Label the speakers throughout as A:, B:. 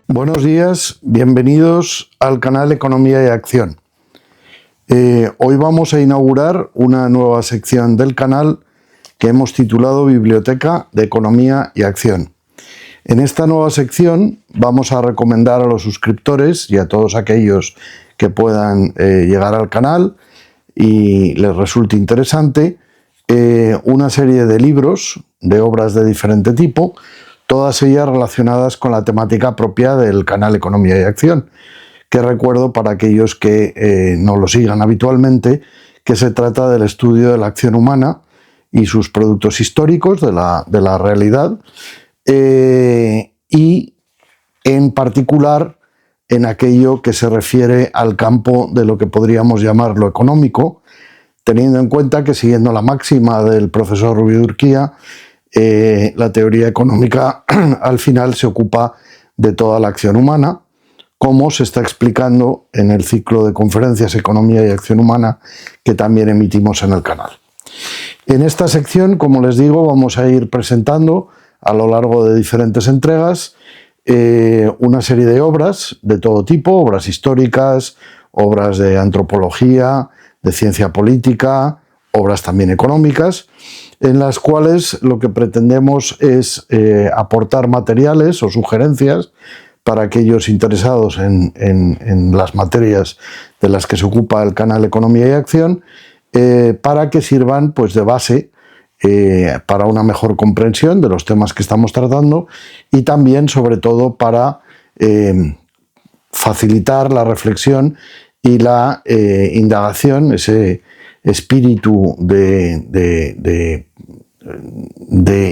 A: Buenos días, bienvenidos al canal Economía y Acción. Hoy vamos a inaugurar una nueva sección del canal que hemos titulado Biblioteca de Economía y Acción. En esta nueva sección vamos a recomendar a los suscriptores y a todos aquellos que puedan llegar al canal y les resulte interesante una serie de libros, de obras de diferente tipo, todas ellas relacionadas con la temática propia del canal Economía y Acción, que recuerdo para aquellos que no lo sigan habitualmente, que se trata del estudio de la acción humana y sus productos históricos de la realidad, y en particular en aquello que se refiere al campo de lo que podríamos llamar lo económico, teniendo en cuenta que, siguiendo la máxima del profesor Rubio de Urquía, la teoría económica al final se ocupa de toda la acción humana, como se está explicando en el ciclo de conferencias Economía y Acción Humana que también emitimos en el canal. En esta sección, como les digo, vamos a ir presentando a lo largo de diferentes entregas una serie de obras de todo tipo, obras históricas, obras de antropología, de ciencia política, obras también económicas, en las cuales lo que pretendemos es aportar materiales o sugerencias para aquellos interesados en las materias de las que se ocupa el canal Economía y Acción, para que sirvan pues, de base para una mejor comprensión de los temas que estamos tratando y también, sobre todo, para facilitar la reflexión y la indagación, ese espíritu de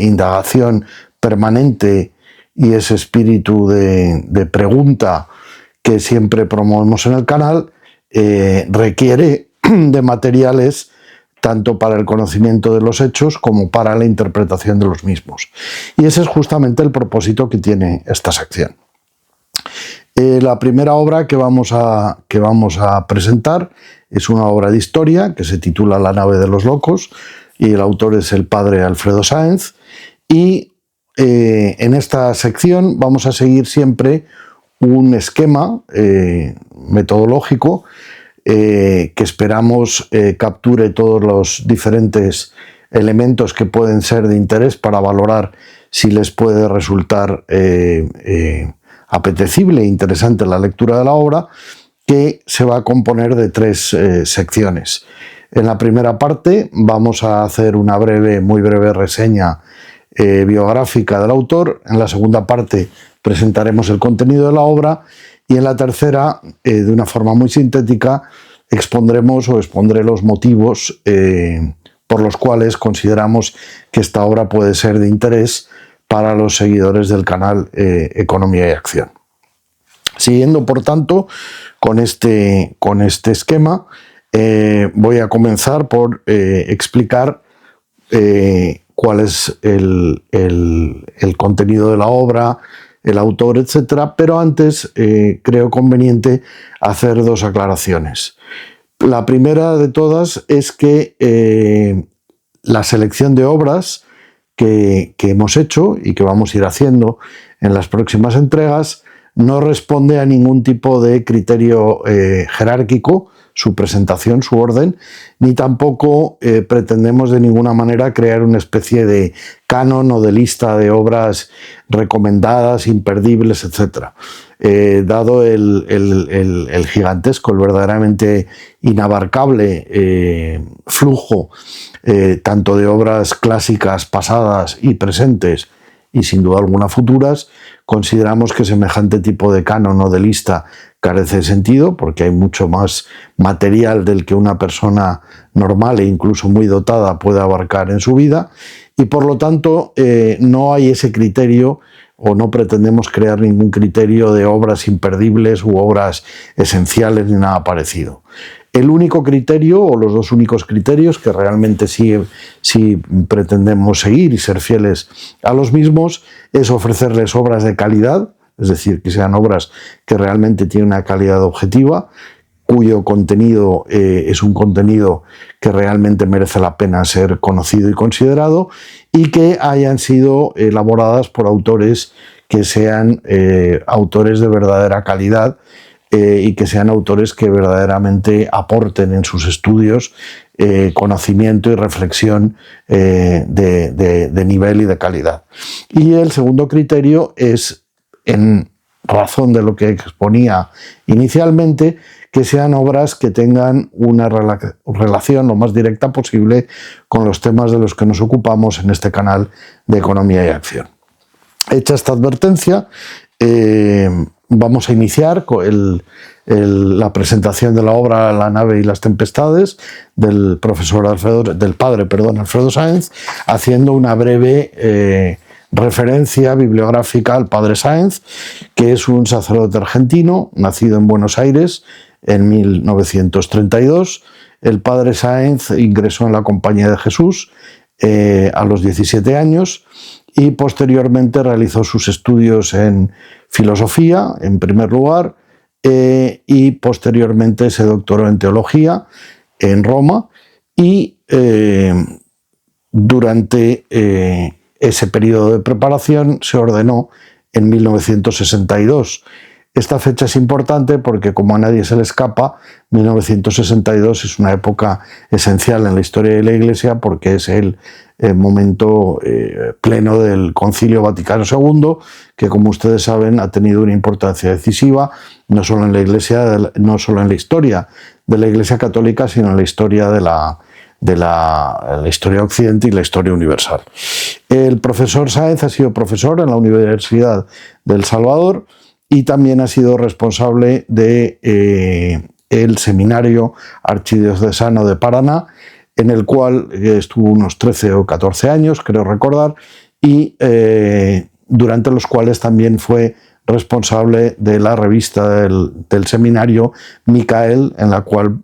A: indagación permanente y ese espíritu de pregunta que siempre promovemos en el canal, requiere de materiales tanto para el conocimiento de los hechos como para la interpretación de los mismos. Y ese es justamente el propósito que tiene esta sección. La primera obra que vamos a presentar es una obra de historia que se titula La nave de los locos y el autor es el padre Alfredo Sáenz, y en esta sección vamos a seguir siempre un esquema metodológico que esperamos capture todos los diferentes elementos que pueden ser de interés para valorar si les puede resultar apetecible e interesante la lectura de la obra, que se va a componer de tres secciones. En la primera parte vamos a hacer una muy breve reseña biográfica del autor. En la segunda parte presentaremos el contenido de la obra y en la tercera, de una forma muy sintética, expondré los motivos por los cuales consideramos que esta obra puede ser de interés para los seguidores del canal Economía y Acción. Siguiendo, por tanto, con este esquema, voy a comenzar por explicar cuál es el contenido de la obra, el autor, etc. Pero antes creo conveniente hacer dos aclaraciones. La primera de todas es que la selección de obras que hemos hecho y que vamos a ir haciendo en las próximas entregas no responde a ningún tipo de criterio jerárquico, su presentación, su orden, ni tampoco pretendemos de ninguna manera crear una especie de canon o de lista de obras recomendadas, imperdibles, etc. Dado el gigantesco, el verdaderamente inabarcable flujo tanto de obras clásicas pasadas y presentes y sin duda alguna futuras, consideramos que semejante tipo de canon o de lista carece de sentido porque hay mucho más material del que una persona normal e incluso muy dotada puede abarcar en su vida y por lo tanto no hay ese criterio o no pretendemos crear ningún criterio de obras imperdibles u obras esenciales ni nada parecido. El único criterio o los dos únicos criterios que realmente sí pretendemos seguir y ser fieles a los mismos es ofrecerles obras de calidad, es decir, que sean obras que realmente tienen una calidad objetiva, cuyo contenido es un contenido que realmente merece la pena ser conocido y considerado, y que hayan sido elaboradas por autores que sean autores de verdadera calidad y que sean autores que verdaderamente aporten en sus estudios conocimiento y reflexión de nivel y de calidad. Y el segundo criterio es, en razón de lo que exponía inicialmente, que sean obras que tengan una relación lo más directa posible con los temas de los que nos ocupamos en este canal de Economía y Acción. Hecha esta advertencia, vamos a iniciar con la presentación de la obra La nave y las tempestades del padre Alfredo Sáenz, haciendo una breve referencia bibliográfica al padre Sáenz, que es un sacerdote argentino, nacido en Buenos Aires en 1932. El padre Sáenz ingresó en la Compañía de Jesús a los 17 años y posteriormente realizó sus estudios en filosofía, en primer lugar, y posteriormente se doctoró en teología en Roma, y durante ese periodo de preparación se ordenó en 1962. Esta fecha es importante porque, como a nadie se le escapa, 1962 es una época esencial en la historia de la Iglesia, porque es el momento pleno del Concilio Vaticano II, que, como ustedes saben, ha tenido una importancia decisiva no solo en la Iglesia, no solo en la historia de la Iglesia católica, sino en la historia de la historia de Occidente y la historia universal. El profesor Sáenz ha sido profesor en la Universidad de El Salvador y también ha sido responsable de el Seminario Archidiocesano de Paraná, en el cual estuvo unos 13 o 14 años, creo recordar, y durante los cuales también fue responsable de la revista del seminario Micael, en la cual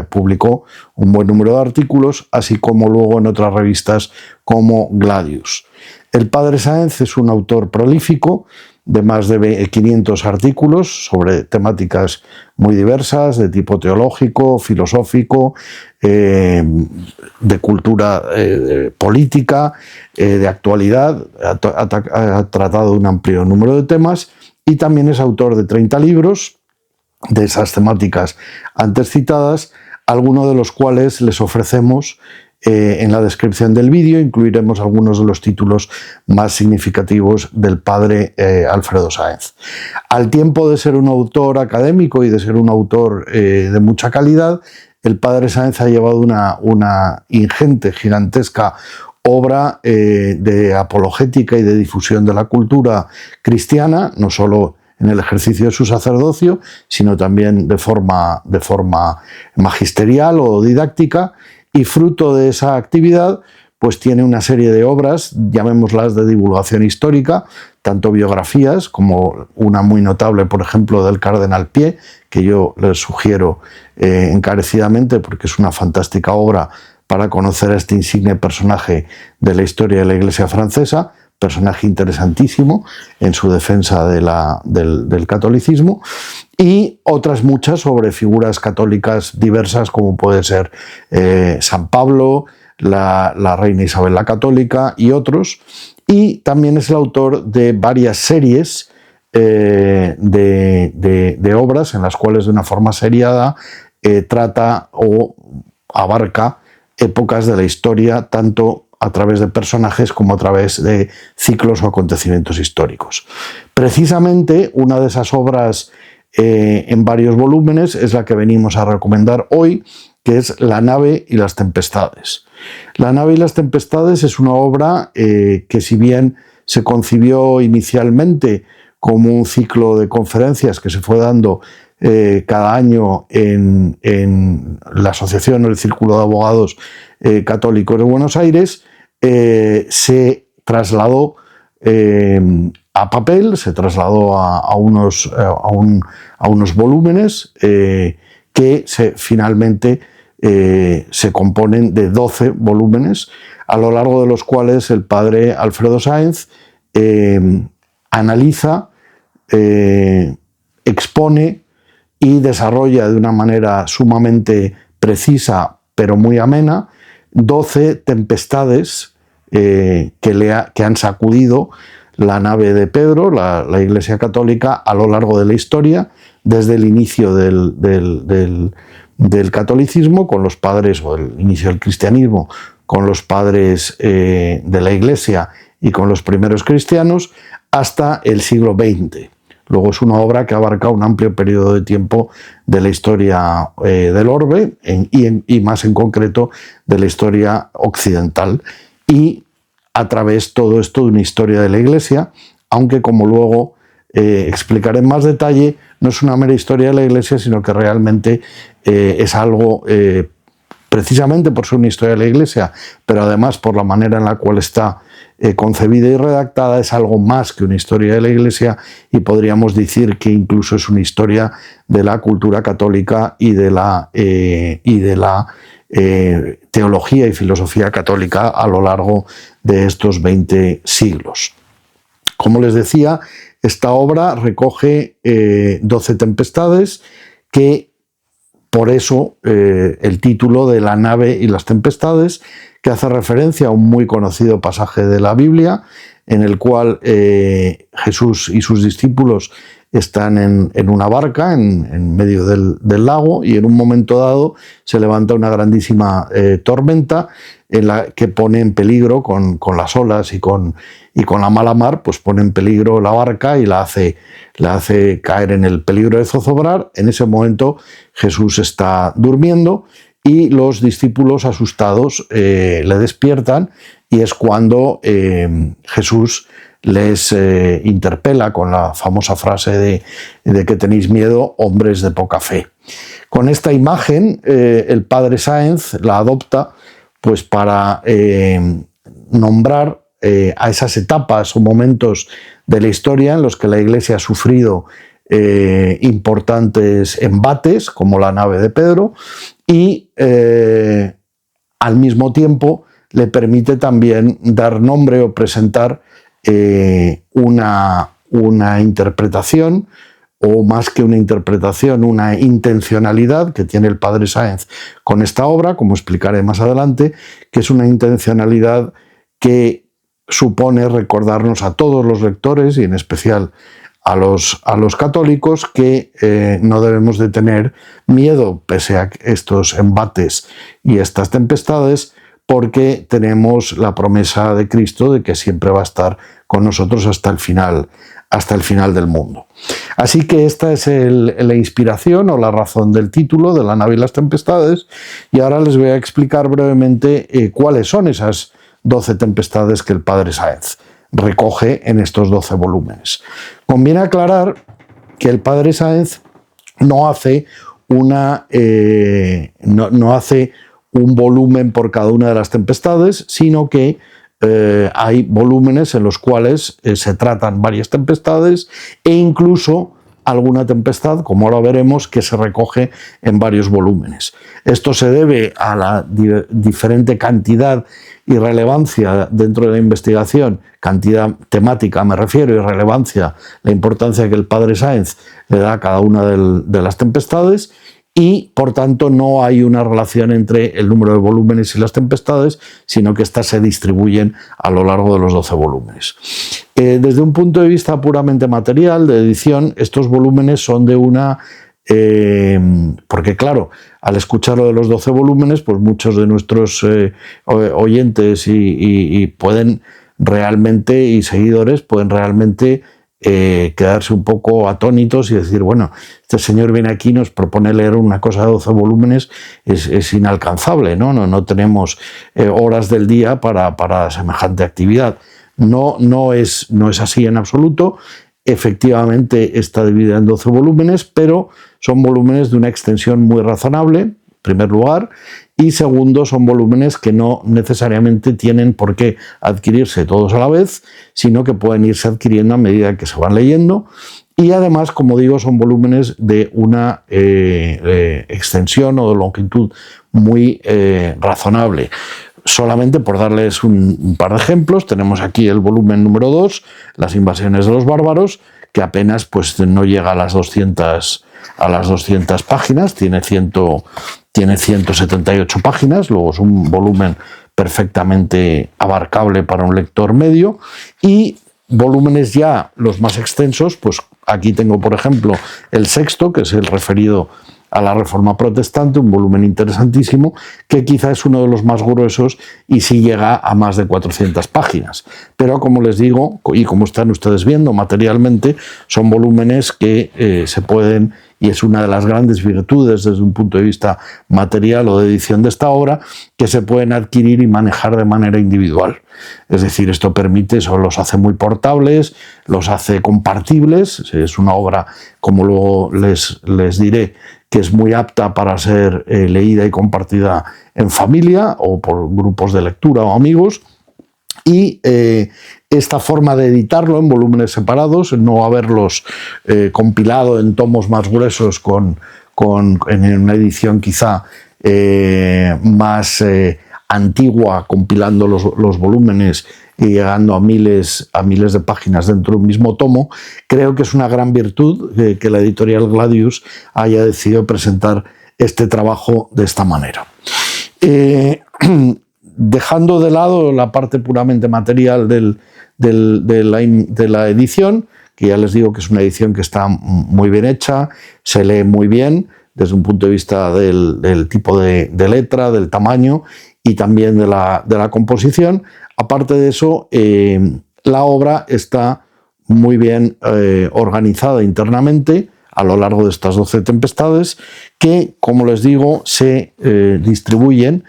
A: publicó un buen número de artículos, así como luego en otras revistas como Gladius. El padre Sáenz es un autor prolífico de más de 500 artículos sobre temáticas muy diversas, de tipo teológico, filosófico, de cultura política, de actualidad. Ha tratado un amplio número de temas y también es autor de 30 libros de esas temáticas antes citadas, algunos de los cuales les ofrecemos en la descripción del vídeo. Incluiremos algunos de los títulos más significativos del padre Alfredo Sáenz. Al tiempo de ser un autor académico y de ser un autor de mucha calidad, el padre Sáenz ha llevado una ingente, gigantesca obra de apologética y de difusión de la cultura cristiana, no solo en el ejercicio de su sacerdocio, sino también de forma magisterial o didáctica, y fruto de esa actividad pues tiene una serie de obras, llamémoslas de divulgación histórica, tanto biografías como una muy notable, por ejemplo, del Cardenal Pie, que yo les sugiero encarecidamente porque es una fantástica obra para conocer a este insigne personaje de la historia de la Iglesia francesa, personaje interesantísimo en su defensa del catolicismo, y otras muchas sobre figuras católicas diversas, como puede ser San Pablo, la reina Isabel la Católica y otros. Y también es el autor de varias series de obras en las cuales, de una forma seriada, trata o abarca épocas de la historia, tanto a través de personajes como a través de ciclos o acontecimientos históricos. Precisamente una de esas obras en varios volúmenes es la que venimos a recomendar hoy, que es La nave y las tempestades. La nave y las tempestades es una obra que, si bien se concibió inicialmente como un ciclo de conferencias que se fue dando cada año en la Asociación o el Círculo de Abogados Católicos de Buenos Aires, se trasladó a papel, se trasladó a unos volúmenes que finalmente se componen de 12 volúmenes, a lo largo de los cuales el padre Alfredo Sáenz analiza, expone y desarrolla de una manera sumamente precisa pero muy amena 12 tempestades que han sacudido la nave de Pedro, la Iglesia Católica, a lo largo de la historia, desde el inicio del catolicismo, con los padres, o el inicio del cristianismo, con los padres de la Iglesia y con los primeros cristianos, hasta el siglo XX. Luego es una obra que abarca un amplio periodo de tiempo de la historia del orbe y más en concreto de la historia occidental, y a través todo esto de una historia de la Iglesia, aunque, como luego explicaré en más detalle, no es una mera historia de la Iglesia, sino que realmente es algo, precisamente por ser una historia de la Iglesia, pero además por la manera en la cual está concebida y redactada, es algo más que una historia de la Iglesia, y podríamos decir que incluso es una historia de la cultura católica y de la teología y filosofía católica a lo largo de estos 20 siglos. Como les decía, esta obra recoge 12 tempestades, que por eso el título de La nave y las tempestades, que hace referencia a un muy conocido pasaje de la Biblia, en el cual Jesús y sus discípulos están en una barca en medio del lago, y en un momento dado se levanta una grandísima tormenta en la que pone en peligro, con las olas y con la mala mar, pues pone en peligro la barca y la hace caer en el peligro de zozobrar. En ese momento Jesús está durmiendo y los discípulos, asustados, le despiertan, y es cuando Jesús les interpela con la famosa frase de que tenéis miedo, hombres de poca fe. Con esta imagen el padre Sáenz la adopta pues para nombrar a esas etapas o momentos de la historia en los que la Iglesia ha sufrido importantes embates, como la nave de Pedro, y al mismo tiempo le permite también dar nombre o presentar una interpretación, o más que una interpretación, una intencionalidad que tiene el padre Sáenz con esta obra, como explicaré más adelante, que es una intencionalidad que supone recordarnos a todos los lectores, y en especial a los católicos, que no debemos de tener miedo pese a estos embates y estas tempestades, porque tenemos la promesa de Cristo de que siempre va a estar con nosotros hasta el final del mundo. Así que esta es la inspiración o la razón del título de La nave y las tempestades, y ahora les voy a explicar brevemente cuáles son esas 12 tempestades que el padre Sáenz recoge en estos 12 volúmenes. Conviene aclarar que el padre Sáenz no hace no hace un volumen por cada una de las tempestades, sino que hay volúmenes en los cuales se tratan varias tempestades, e incluso alguna tempestad, como ahora veremos, que se recoge en varios volúmenes. Esto se debe a la diferente cantidad y relevancia dentro de la investigación, cantidad temática me refiero, y relevancia, la importancia que el padre Sáenz le da a cada una de las tempestades, y por tanto no hay una relación entre el número de volúmenes y las tempestades, sino que éstas se distribuyen a lo largo de los 12 volúmenes. Desde un punto de vista puramente material, de edición, estos volúmenes son de una... porque claro, al escuchar lo de los 12 volúmenes, pues muchos de nuestros oyentes y pueden realmente, y seguidores, pueden realmente quedarse un poco atónitos y decir, bueno, este señor viene aquí y nos propone leer una cosa de 12 volúmenes, es inalcanzable, no tenemos horas del día para semejante actividad. No es así en absoluto. Efectivamente está dividida en 12 volúmenes, pero son volúmenes de una extensión muy razonable, en primer lugar, y segundo, son volúmenes que no necesariamente tienen por qué adquirirse todos a la vez, sino que pueden irse adquiriendo a medida que se van leyendo, y además, como digo, son volúmenes de una extensión o de longitud muy razonable. Solamente por darles un par de ejemplos, tenemos aquí el volumen número 2, Las invasiones de los bárbaros, que apenas pues, no llega a las 200 páginas, tiene 178 páginas, luego es un volumen perfectamente abarcable para un lector medio, y volúmenes ya los más extensos, pues aquí tengo por ejemplo el sexto, que es el referido a la Reforma Protestante, un volumen interesantísimo, que quizá es uno de los más gruesos y sí llega a más de 400 páginas. Pero como les digo, y como están ustedes viendo materialmente, son volúmenes que se pueden, y es una de las grandes virtudes desde un punto de vista material o de edición de esta obra, que se pueden adquirir y manejar de manera individual. Es decir, esto permite, eso los hace muy portables, los hace compartibles, es una obra, como luego les diré, que es muy apta para ser leída y compartida en familia o por grupos de lectura o amigos. Y esta forma de editarlo en volúmenes separados, no haberlos compilado en tomos más gruesos en una edición quizá más antigua, compilando los volúmenes y llegando a miles de páginas dentro de un mismo tomo, creo que es una gran virtud que la editorial Gladius haya decidido presentar este trabajo de esta manera. Dejando de lado la parte puramente material de la edición, que ya les digo que es una edición que está muy bien hecha, se lee muy bien desde un punto de vista del tipo de letra, del tamaño y también de la composición. Aparte de eso, la obra está muy bien organizada internamente a lo largo de estas 12 tempestades, que, como les digo, se distribuyen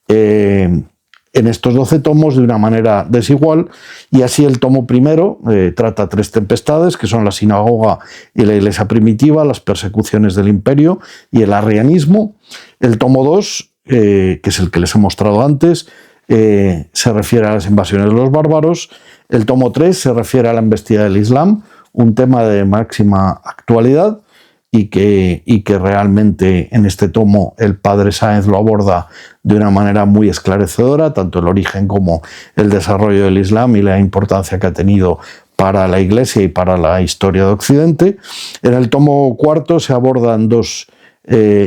A: en estos 12 tomos de una manera desigual, y así el tomo primero trata 3 tempestades, que son la sinagoga y la iglesia primitiva, las persecuciones del imperio y el arrianismo. El tomo 2, que es el que les he mostrado antes, se refiere a las invasiones de los bárbaros. El tomo 3 se refiere a la embestida del Islam, un tema de máxima actualidad y que realmente en este tomo el padre Sáenz lo aborda de una manera muy esclarecedora, tanto el origen como el desarrollo del Islam y la importancia que ha tenido para la Iglesia y para la historia de Occidente. En el tomo 4 se abordan 2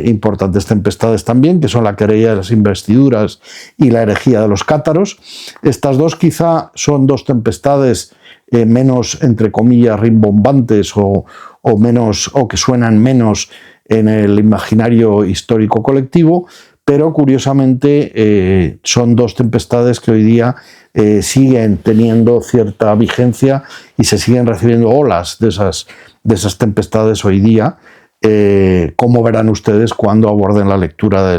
A: importantes tempestades también, que son la querella de las investiduras y la herejía de los cátaros. Estas 2 quizá son 2 tempestades menos, entre comillas, rimbombantes o que suenan menos en el imaginario histórico colectivo, pero curiosamente son 2 tempestades que hoy día siguen teniendo cierta vigencia y se siguen recibiendo olas de esas tempestades hoy día, como verán ustedes cuando aborden la lectura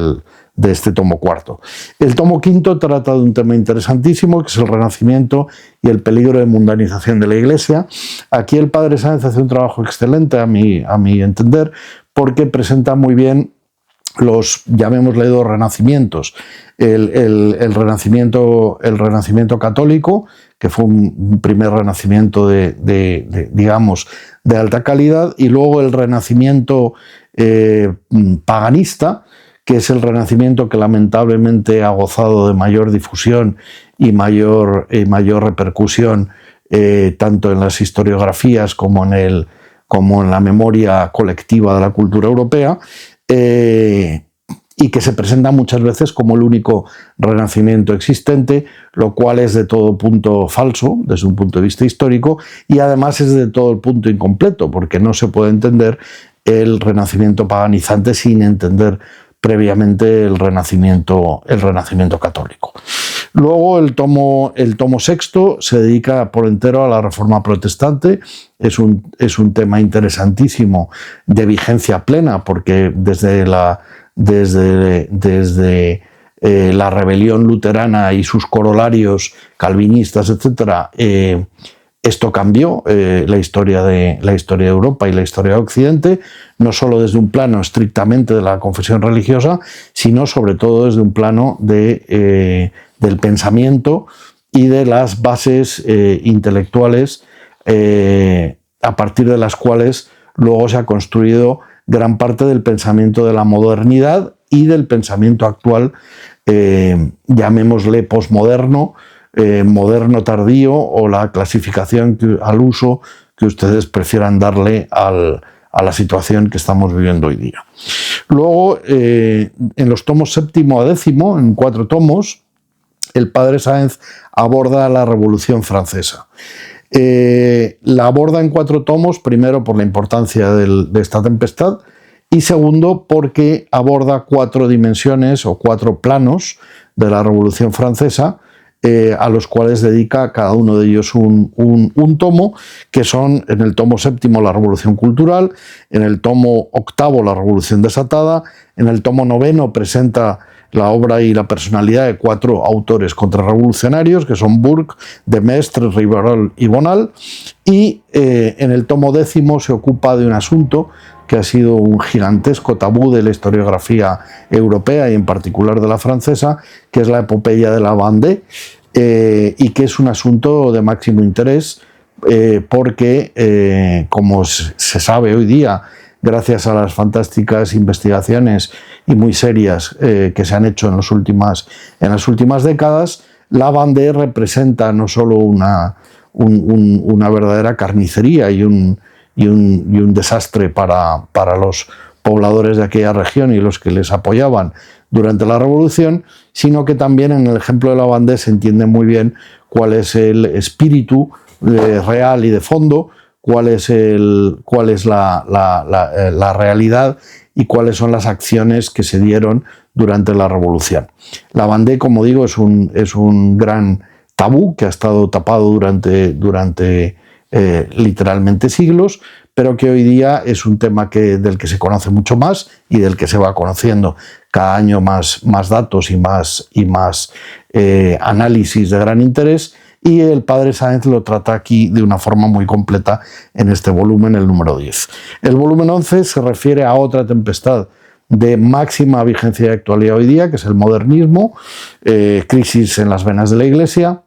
A: de este tomo 4. El tomo 5 trata de un tema interesantísimo, que es el Renacimiento y el peligro de mundanización de la Iglesia. Aquí el padre Sáenz hace un trabajo excelente, a mi entender, porque presenta muy bien los, llamémosle, 2 renacimientos. El renacimiento católico, que fue un primer renacimiento digamos, de alta calidad, y luego el renacimiento paganista, que es el renacimiento que lamentablemente ha gozado de mayor difusión y mayor repercusión, tanto en las historiografías como en la memoria colectiva de la cultura europea, y que se presenta muchas veces como el único renacimiento existente, lo cual es de todo punto falso desde un punto de vista histórico, y además es de todo punto incompleto, porque no se puede entender el renacimiento paganizante sin entender previamente el renacimiento católico. Luego el tomo sexto se dedica por entero a la Reforma Protestante. Es un tema interesantísimo, de vigencia plena, porque desde la rebelión luterana y sus corolarios calvinistas, etcétera, esto cambió la historia de Europa y la historia de Occidente, no solo desde un plano estrictamente de la confesión religiosa, sino sobre todo desde un plano del pensamiento y de las bases intelectuales a partir de las cuales luego se ha construido gran parte del pensamiento de la modernidad y del pensamiento actual, llamémosle posmoderno, moderno tardío, o la clasificación al uso que ustedes prefieran darle a la situación que estamos viviendo hoy día. Luego, en los tomos 7º a 10º, en 4 tomos, el padre Sáenz aborda la Revolución Francesa. La aborda en 4 tomos, primero por la importancia de esta tempestad y segundo porque aborda 4 dimensiones o 4 planos de la Revolución Francesa, a los cuales dedica cada uno de ellos un tomo, que son en el tomo 7º la Revolución Cultural, en el tomo 8º la Revolución Desatada, en el tomo 9º presenta la obra y la personalidad de 4 autores contrarrevolucionarios, que son Burke, de Maistre, Rivarol y Bonal, y en el tomo 10º se ocupa de un asunto que ha sido un gigantesco tabú de la historiografía europea y en particular de la francesa, que es la epopeya de la Vendée, y que es un asunto de máximo interés porque, como se sabe hoy día, gracias a las fantásticas investigaciones y muy serias que se han hecho en las últimas décadas, la Vendée representa no solo una verdadera carnicería y un desastre para los pobladores de aquella región y los que les apoyaban durante la Revolución, sino que también en el ejemplo de la Vendée se entiende muy bien cuál es el espíritu real y de fondo, cuál es la realidad y cuáles son las acciones que se dieron durante la Revolución. La Vendée, como digo, es un gran tabú que ha estado tapado durante literalmente siglos, pero que hoy día es un tema del que se conoce mucho más y del que se va conociendo cada año más datos y más análisis de gran interés, y el padre Sáenz lo trata aquí de una forma muy completa en este volumen, el número 10. El volumen 11 se refiere a otra tempestad de máxima vigencia y actualidad hoy día, que es el modernismo, crisis en las venas de la Iglesia.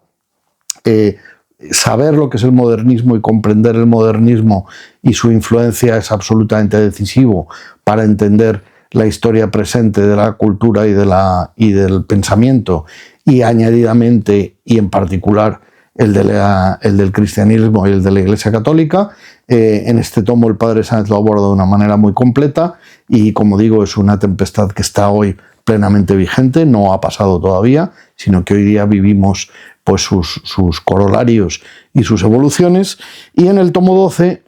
A: Saber lo que es el modernismo y comprender el modernismo y su influencia es absolutamente decisivo para entender la historia presente de la cultura y del pensamiento, y añadidamente y en particular el del cristianismo y el de la Iglesia Católica. En este tomo el padre Sáenz lo aborda de una manera muy completa y, como digo, es una tempestad que está hoy plenamente vigente, no ha pasado todavía, sino que hoy día vivimos pues sus corolarios y sus evoluciones. Y en el tomo 12,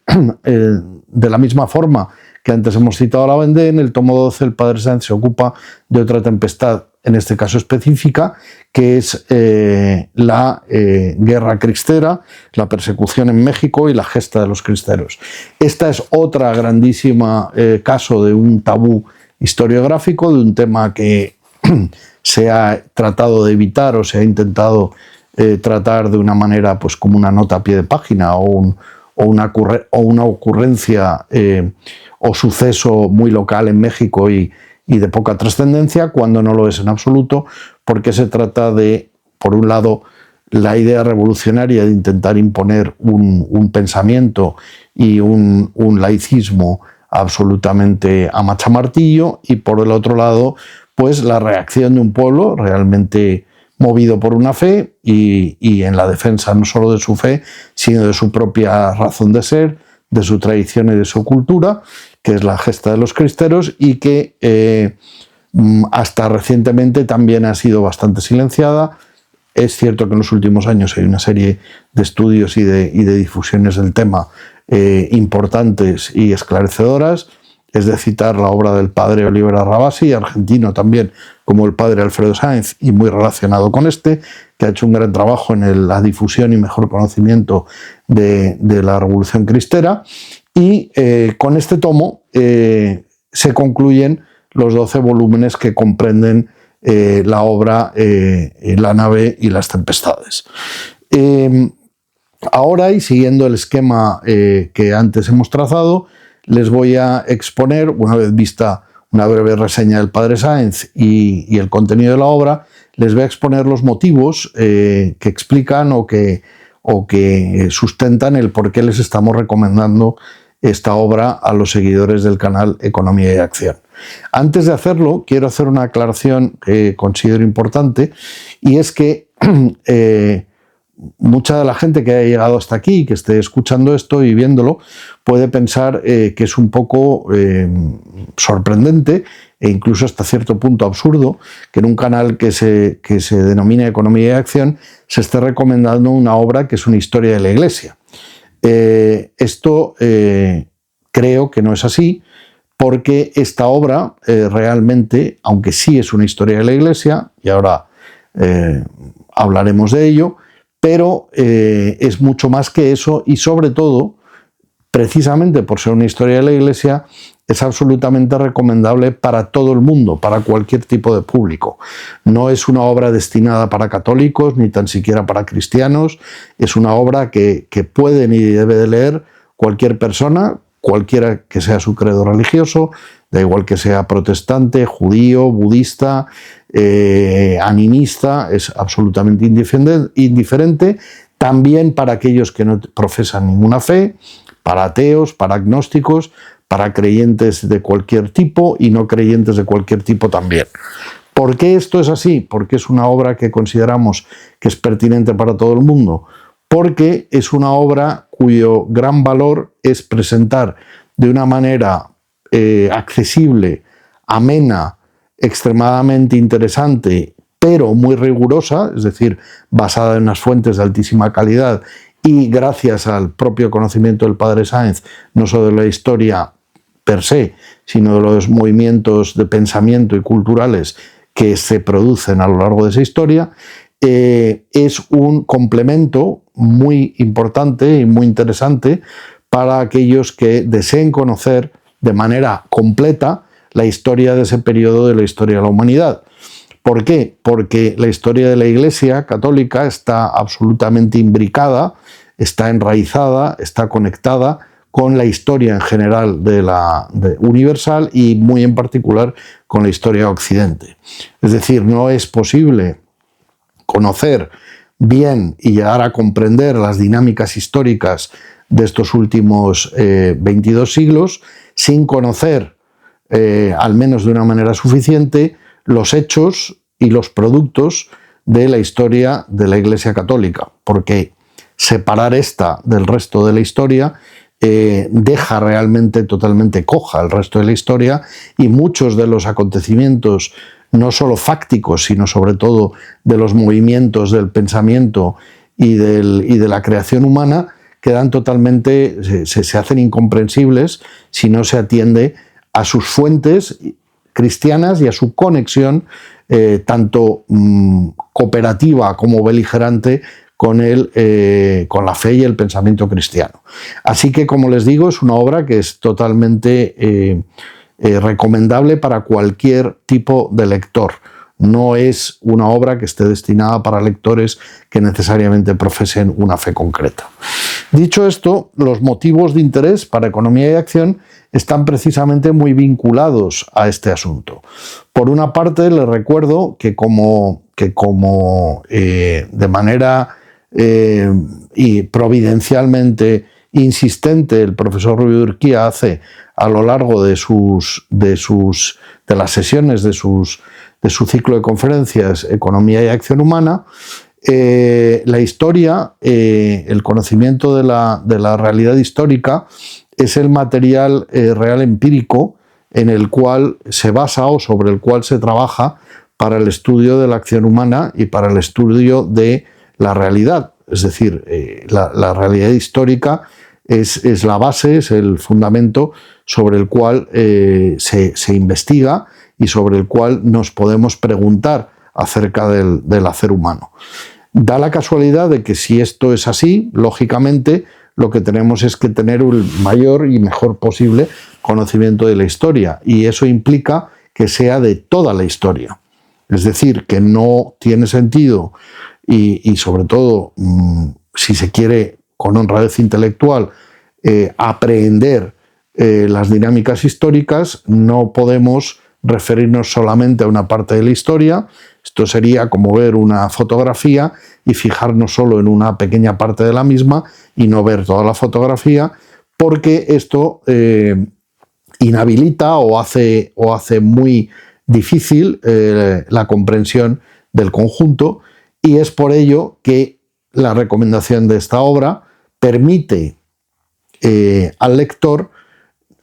A: de la misma forma que antes hemos citado a la Vendée, en el tomo 12 el padre Sáenz se ocupa de otra tempestad, en este caso específica, que es la guerra cristera, la persecución en México y la gesta de los cristeros. Esta es otra grandísima caso de un tabú historiográfico, de un tema que se ha tratado de evitar o se ha intentado tratar de una manera pues como una nota a pie de página o una ocurrencia o suceso muy local en México y de poca trascendencia, cuando no lo es en absoluto, porque se trata de, por un lado, la idea revolucionaria de intentar imponer un pensamiento y un laicismo absolutamente a machamartillo, y por el otro lado, pues la reacción de un pueblo realmente movido por una fe y en la defensa no solo de su fe, sino de su propia razón de ser, de su tradición y de su cultura, que es la gesta de los cristeros, y que hasta recientemente también ha sido bastante silenciada. Es cierto que en los últimos años hay una serie de estudios y de difusiones del tema importantes y esclarecedoras. Es de citar la obra del padre Oliver Arrabasi, argentino también, como el padre Alfredo Sáenz, y muy relacionado con que ha hecho un gran trabajo en la difusión y mejor conocimiento de la Revolución Cristera. Y con este tomo se concluyen los 12 volúmenes que comprenden la obra La nave y las tempestades. Ahora, y siguiendo el esquema que antes hemos trazado, les voy a exponer, una vez vista una breve reseña del padre Sáenz y el contenido de la obra, les voy a exponer los motivos que explican o que sustentan el por qué les estamos recomendando esta obra a los seguidores del canal Economía y Acción. Antes de hacerlo, quiero hacer una aclaración que considero importante, y es que mucha de la gente que haya llegado hasta aquí, que esté escuchando esto y viéndolo, puede pensar que es un poco sorprendente e incluso hasta cierto punto absurdo que en un canal que se denomina Economía y Acción se esté recomendando una obra que es una historia de la Iglesia. Esto creo que no es así, porque esta obra realmente, aunque sí es una historia de la Iglesia, y ahora hablaremos de ello, pero es mucho más que eso, y sobre todo, precisamente por ser una historia de la Iglesia, es absolutamente recomendable para todo el mundo, para cualquier tipo de público. No es una obra destinada para católicos, ni tan siquiera para cristianos, es una obra que puede y debe de leer cualquier persona, cualquiera que sea su credo religioso, da igual que sea protestante, judío, budista, animista, es absolutamente indiferente, también para aquellos que no profesan ninguna fe, para ateos, para agnósticos, para creyentes de cualquier tipo y no creyentes de cualquier tipo también. ¿Por qué esto es así? Porque es una obra que consideramos que es pertinente para todo el mundo. Porque es una obra cuyo gran valor es presentar de una manera accesible, amena, extremadamente interesante, pero muy rigurosa, es decir, basada en unas fuentes de altísima calidad y gracias al propio conocimiento del padre Sáenz, no solo de la historia per se, sino de los movimientos de pensamiento y culturales que se producen a lo largo de esa historia, es un complemento muy importante y muy interesante para aquellos que deseen conocer de manera completa la historia de ese periodo de la historia de la humanidad. ¿Por qué? Porque la historia de la Iglesia católica está absolutamente imbricada, está enraizada, está conectada con la historia en general universal y muy en particular con la historia de Occidente. Es decir, no es posible conocer bien y llegar a comprender las dinámicas históricas de estos últimos 22 siglos sin conocer, al menos de una manera suficiente, los hechos y los productos de la historia de la Iglesia Católica, porque separar esta del resto de la historia deja realmente totalmente coja el resto de la historia, y muchos de los acontecimientos, no solo fácticos, sino sobre todo de los movimientos del pensamiento y de la creación humana, quedan totalmente, se hacen incomprensibles si no se atiende a sus fuentes cristianas y a su conexión tanto cooperativa como beligerante con la fe y el pensamiento cristiano. Así que, como les digo, es una obra que es totalmente recomendable para cualquier tipo de lector. No es una obra que esté destinada para lectores que necesariamente profesen una fe concreta. Dicho esto, los motivos de interés para Economía y Acción están precisamente muy vinculados a este asunto. Por una parte, les recuerdo que como de manera y providencialmente insistente el profesor Rubio de Urquía hace a lo largo de las sesiones de su ciclo de conferencias Economía y Acción Humana, la historia, el conocimiento de la realidad histórica es el material real empírico en el cual se basa o sobre el cual se trabaja para el estudio de la acción humana y para el estudio de la realidad. Es decir, la realidad histórica es la base, es el fundamento sobre el cual se investiga y sobre el cual nos podemos preguntar acerca del hacer humano. Da la casualidad de que si esto es así, lógicamente lo que tenemos es que tener un mayor y mejor posible conocimiento de la historia, y eso implica que sea de toda la historia. Es decir, que no tiene sentido y sobre todo, si se quiere con honradez intelectual, aprehender las dinámicas históricas, no podemos referirnos solamente a una parte de la historia. Esto sería como ver una fotografía y fijarnos solo en una pequeña parte de la misma y no ver toda la fotografía, porque esto inhabilita o hace muy difícil la comprensión del conjunto, y es por ello que la recomendación de esta obra permite al lector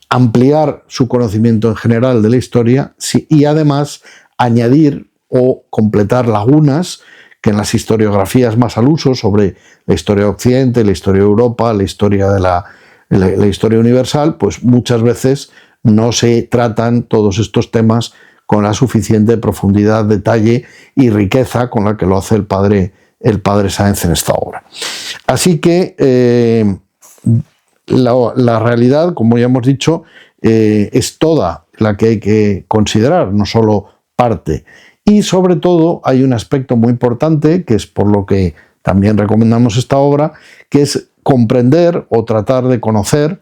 A: ampliar su conocimiento en general de la historia y además añadir o completar lagunas que en las historiografías más al uso sobre la historia de Occidente, la historia de Europa, la historia de la historia universal, pues muchas veces no se tratan todos estos temas con la suficiente profundidad, detalle y riqueza con la que lo hace el padre Sáenz en esta obra. Así que la realidad, como ya hemos dicho, es toda la que hay que considerar, no solo parte. Y sobre todo hay un aspecto muy importante, que es por lo que también recomendamos esta obra, que es comprender o tratar de conocer,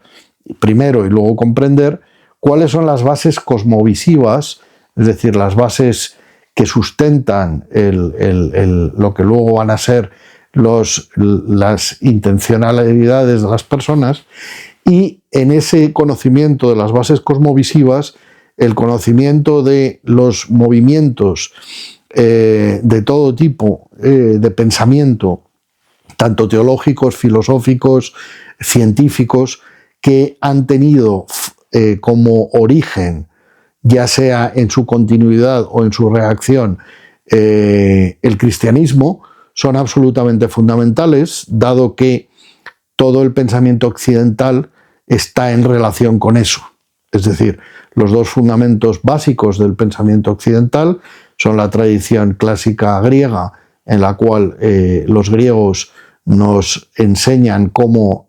A: primero y luego comprender, cuáles son las bases cosmovisivas, es decir, las bases que sustentan lo que luego van a ser las intencionalidades de las personas, y en ese conocimiento de las bases cosmovisivas, el conocimiento de los movimientos de todo tipo de pensamiento, tanto teológicos, filosóficos, científicos, que han tenido como origen, ya sea en su continuidad o en su reacción, el cristianismo, son absolutamente fundamentales, dado que todo el pensamiento occidental está en relación con eso. Es decir, los dos fundamentos básicos del pensamiento occidental son la tradición clásica griega, en la cual los griegos nos enseñan cómo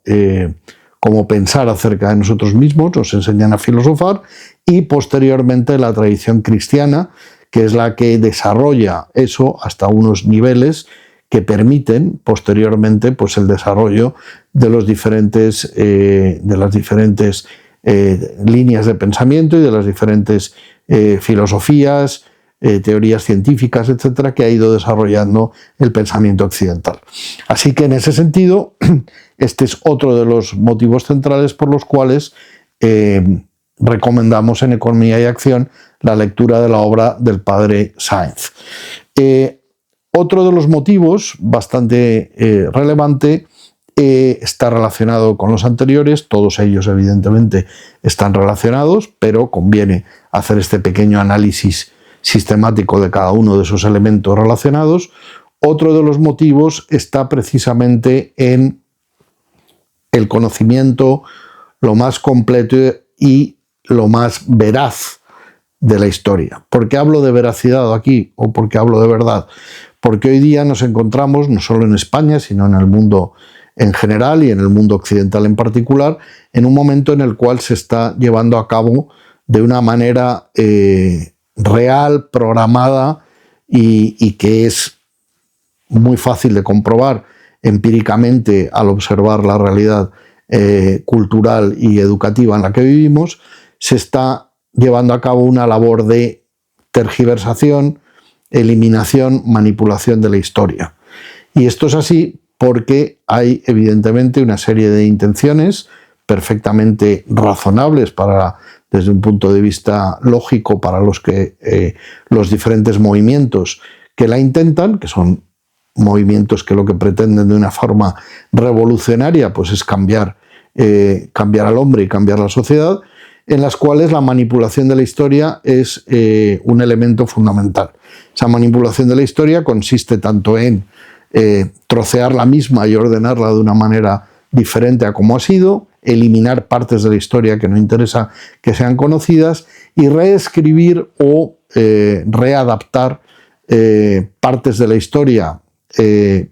A: pensar acerca de nosotros mismos, nos enseñan a filosofar, y posteriormente la tradición cristiana, que es la que desarrolla eso hasta unos niveles que permiten posteriormente pues, el desarrollo de las diferentes líneas de pensamiento y de las diferentes filosofías, teorías científicas, etcétera, que ha ido desarrollando el pensamiento occidental. Así que en ese sentido, este es otro de los motivos centrales por los cuales recomendamos en Economía y Acción la lectura de la obra del padre Sáenz. Otro de los motivos bastante relevante está relacionado con los anteriores, todos ellos evidentemente están relacionados, pero conviene hacer este pequeño análisis sistemático de cada uno de esos elementos relacionados. Otro de los motivos está precisamente en el conocimiento lo más completo y lo más veraz de la historia. ¿Por qué hablo de veracidad aquí o por qué hablo de verdad? Porque hoy día nos encontramos, no solo en España, sino en el mundo en general y en el mundo occidental en particular, en un momento en el cual se está llevando a cabo de una manera real, programada y que es muy fácil de comprobar empíricamente al observar la realidad cultural y educativa en la que vivimos. Se está llevando a cabo una labor de tergiversación, eliminación, manipulación de la historia. Y esto es así porque hay evidentemente una serie de intenciones perfectamente razonables desde un punto de vista lógico para los diferentes movimientos que la intentan, que son movimientos que lo que pretenden de una forma revolucionaria pues es cambiar al hombre y cambiar la sociedad, en las cuales la manipulación de la historia es un elemento fundamental. Esa manipulación de la historia consiste tanto en trocear la misma y ordenarla de una manera diferente a como ha sido, eliminar partes de la historia que no interesa que sean conocidas y reescribir o readaptar partes de la historia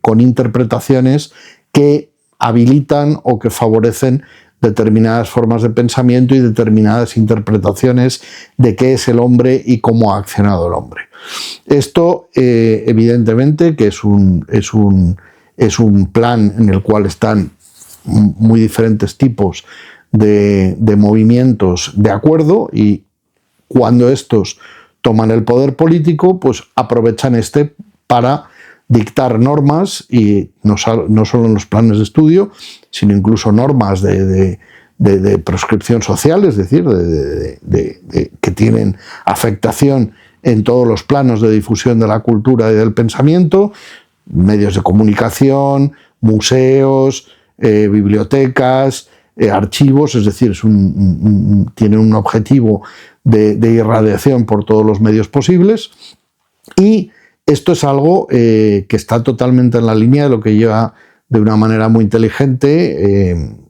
A: con interpretaciones que habilitan o que favorecen determinadas formas de pensamiento y determinadas interpretaciones de qué es el hombre y cómo ha accionado el hombre. Esto, evidentemente, que es un plan en el cual están muy diferentes tipos de movimientos de acuerdo, y cuando estos toman el poder político, pues aprovechan para dictar normas, y no solo en los planes de estudio, sino incluso normas de proscripción social, es decir, que tienen afectación en todos los planos de difusión de la cultura y del pensamiento, medios de comunicación, museos, bibliotecas, archivos, es decir, tiene un objetivo de irradiación por todos los medios posibles, y esto es algo que está totalmente en la línea de lo que ya de una manera muy inteligente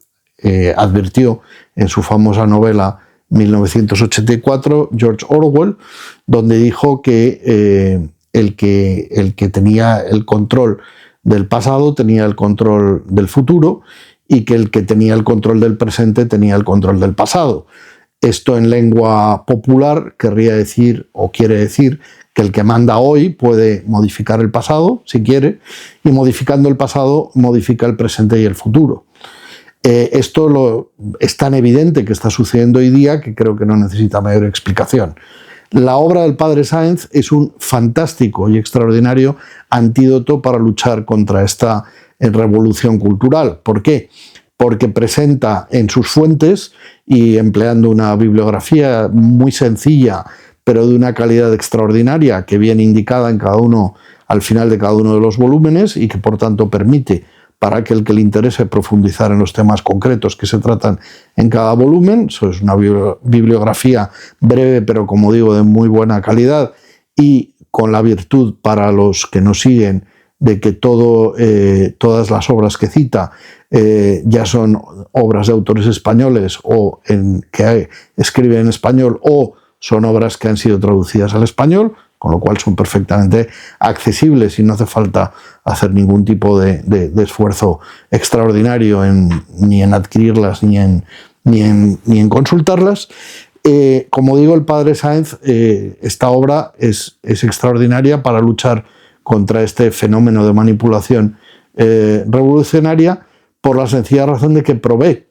A: advirtió en su famosa novela 1984 George Orwell, donde dijo que el que tenía el control del pasado tenía el control del futuro, y que el que tenía el control del presente tenía el control del pasado. Esto en lengua popular querría decir, o quiere decir, que el que manda hoy puede modificar el pasado, si quiere, y modificando el pasado modifica el presente y el futuro. Esto es tan evidente que está sucediendo hoy día que creo que no necesita mayor explicación. La obra del padre Sáenz es un fantástico y extraordinario antídoto para luchar contra esta revolución cultural. ¿Por qué? Porque presenta en sus fuentes, y empleando una bibliografía muy sencilla, pero de una calidad extraordinaria, que viene indicada en al final de cada uno de los volúmenes, y que por tanto permite, para aquel que le interese, profundizar en los temas concretos que se tratan en cada volumen. Eso es una bibliografía breve, pero como digo, de muy buena calidad, y con la virtud para los que nos siguen de que todas las obras que cita ya son obras de autores españoles o que escriben en español, o son obras que han sido traducidas al español, con lo cual son perfectamente accesibles y no hace falta hacer ningún tipo de esfuerzo extraordinario ni en adquirirlas ni en consultarlas. Como digo, el padre Sáenz, esta obra es extraordinaria para luchar contra este fenómeno de manipulación revolucionaria, por la sencilla razón de que provee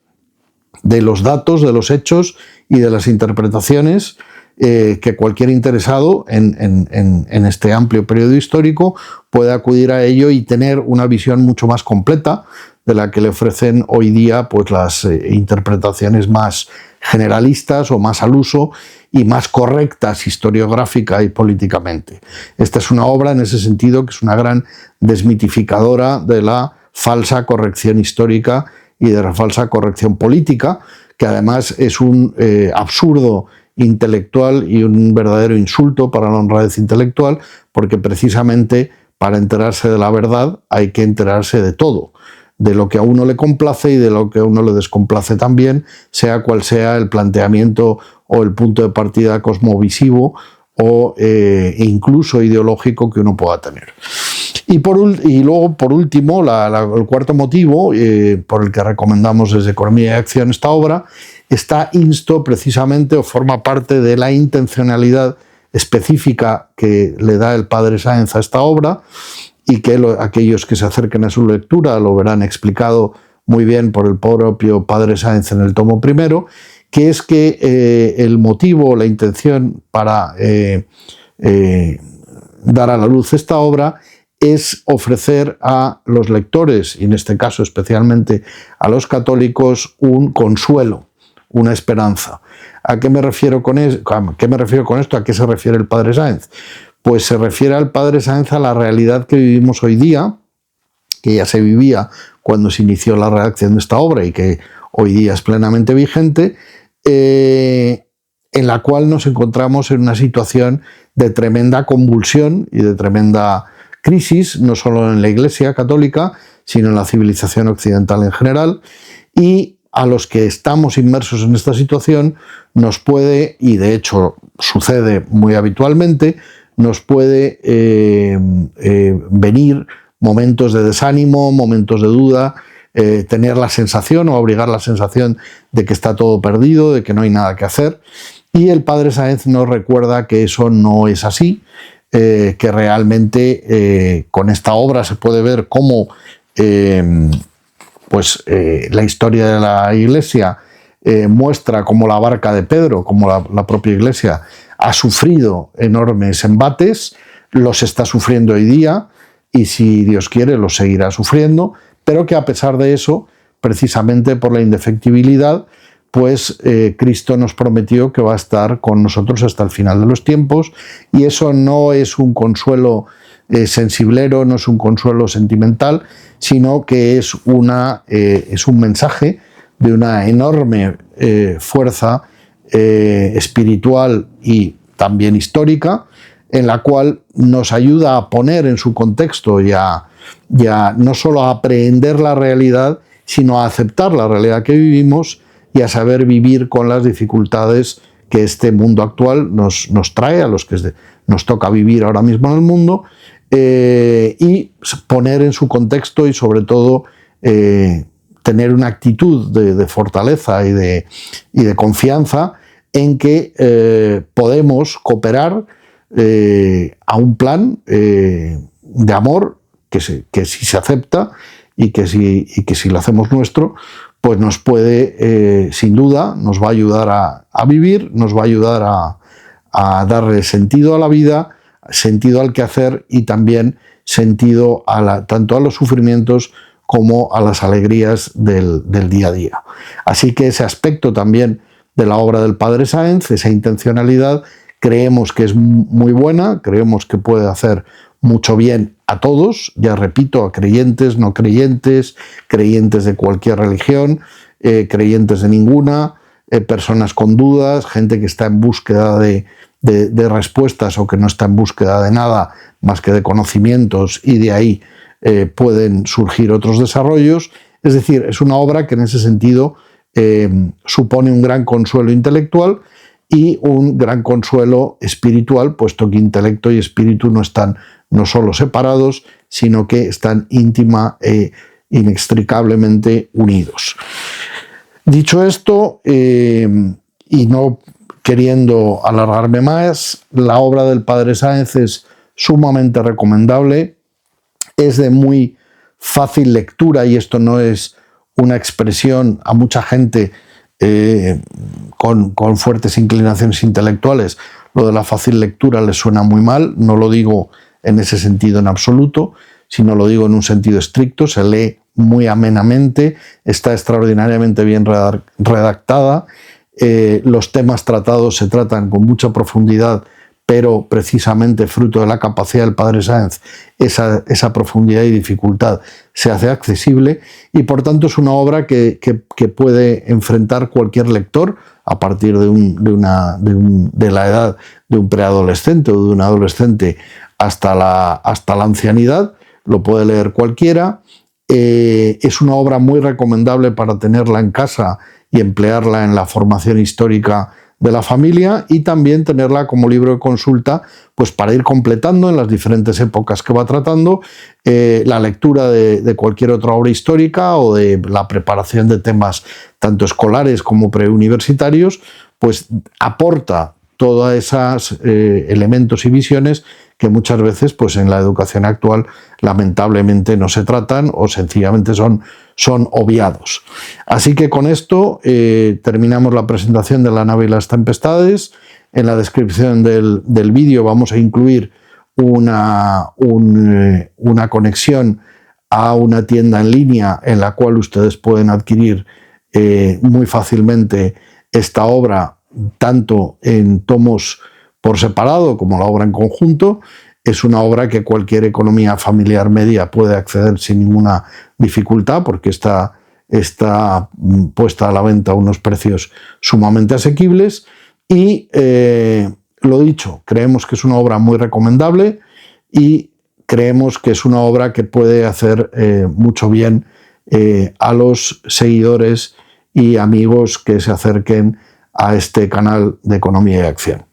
A: de los datos, de los hechos y de las interpretaciones que cualquier interesado en este amplio periodo histórico puede acudir a ello y tener una visión mucho más completa de la que le ofrecen hoy día pues las interpretaciones más generalistas o más al uso y más correctas historiográfica y políticamente. Esta es una obra en ese sentido que es una gran desmitificadora de la falsa corrección histórica y de la falsa corrección política, que además es un absurdo intelectual y un verdadero insulto para la honradez intelectual, porque precisamente para enterarse de la verdad hay que enterarse de todo, de lo que a uno le complace y de lo que a uno le descomplace también, sea cual sea el planteamiento o el punto de partida cosmovisivo o incluso ideológico que uno pueda tener. Y luego, por último, el cuarto motivo por el que recomendamos desde Economía y Acción esta obra está insto precisamente, o forma parte de la intencionalidad específica que le da el padre Sáenz a esta obra, y que aquellos que se acerquen a su lectura lo verán explicado muy bien por el propio padre Sáenz en el tomo primero, que es que el motivo, la intención para dar a la luz esta obra es ofrecer a los lectores, y en este caso especialmente a los católicos, un consuelo, una esperanza. ¿A qué me refiero con esto? ¿A qué se refiere el padre Sáenz? Pues se refiere al padre Sáenz a la realidad que vivimos hoy día, que ya se vivía cuando se inició la redacción de esta obra y que hoy día es plenamente vigente, en la cual nos encontramos en una situación de tremenda convulsión y de tremenda crisis, no solo en la Iglesia católica, sino en la civilización occidental en general, y a los que estamos inmersos en esta situación nos puede, y de hecho sucede muy habitualmente, nos puede venir momentos de desánimo, momentos de duda, tener la sensación o abrigar la sensación de que está todo perdido, de que no hay nada que hacer. Y el padre Sáenz nos recuerda que eso no es así, que realmente con esta obra se puede ver cómo la historia de la Iglesia muestra cómo la barca de Pedro, como la propia Iglesia, ha sufrido enormes embates, los está sufriendo hoy día y si Dios quiere los seguirá sufriendo, pero que a pesar de eso, precisamente por la indefectibilidad, pues Cristo nos prometió que va a estar con nosotros hasta el final de los tiempos, y eso no es un consuelo sensiblero, no es un consuelo sentimental, sino que es un mensaje de una enorme fuerza espiritual y también histórica, en la cual nos ayuda a poner en su contexto y no solo a aprehender la realidad, sino a aceptar la realidad que vivimos y a saber vivir con las dificultades que este mundo actual nos trae, a los que nos toca vivir ahora mismo en el mundo, y poner en su contexto y sobre todo tener una actitud de fortaleza y de confianza en que podemos cooperar a un plan de amor que si se acepta y que si lo hacemos nuestro, pues nos puede, sin duda, nos va a ayudar a vivir, nos va a ayudar a darle sentido a la vida, sentido al quehacer y también sentido tanto a los sufrimientos como a las alegrías del día a día. Así que ese aspecto también de la obra del Padre Sáenz, esa intencionalidad, creemos que es muy buena, creemos que puede hacer mucho bien a todos, ya repito, a creyentes, no creyentes, creyentes de cualquier religión, creyentes de ninguna, personas con dudas, gente que está en búsqueda de respuestas o que no está en búsqueda de nada más que de conocimientos, y de ahí pueden surgir otros desarrollos. Es decir, es una obra que en ese sentido supone un gran consuelo intelectual y un gran consuelo espiritual, puesto que intelecto y espíritu no están no solo separados, sino que están íntima e inextricablemente unidos. Dicho esto, y no queriendo alargarme más, la obra del Padre Sáenz es sumamente recomendable, es de muy fácil lectura, y esto no es una expresión a mucha gente con fuertes inclinaciones intelectuales. Lo de la fácil lectura les suena muy mal, no lo digo en ese sentido en absoluto, sino lo digo en un sentido estricto. Se lee muy amenamente, está extraordinariamente bien redactada, los temas tratados se tratan con mucha profundidad, pero precisamente fruto de la capacidad del Padre Sáenz, esa profundidad y dificultad se hace accesible, y por tanto es una obra que puede enfrentar cualquier lector a partir de la edad de un preadolescente o de un adolescente hasta la ancianidad. Lo puede leer cualquiera. Es una obra muy recomendable para tenerla en casa y emplearla en la formación histórica de la familia, y también tenerla como libro de consulta, pues para ir completando en las diferentes épocas que va tratando la lectura de cualquier otra obra histórica o de la preparación de temas tanto escolares como preuniversitarios, pues aporta todos esos elementos y visiones que muchas veces pues en la educación actual lamentablemente no se tratan o sencillamente son obviados. Así que con esto terminamos la presentación de La nave y las tempestades. En la descripción del vídeo vamos a incluir una conexión a una tienda en línea en la cual ustedes pueden adquirir muy fácilmente esta obra, tanto en tomos por separado como la obra en conjunto. Es una obra que cualquier economía familiar media puede acceder sin ninguna dificultad, porque está puesta a la venta a unos precios sumamente asequibles. Y lo dicho, creemos que es una obra muy recomendable y creemos que es una obra que puede hacer mucho bien a los seguidores y amigos que se acerquen a este canal de Economía y Acción.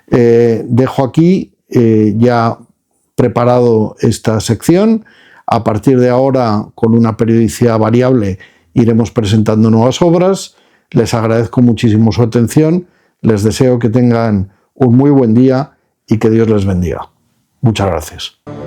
A: Dejo aquí ya preparado esta sección. A partir de ahora, con una periodicidad variable, iremos presentando nuevas obras. Les agradezco muchísimo su atención, les deseo que tengan un muy buen día y que Dios les bendiga. Muchas gracias.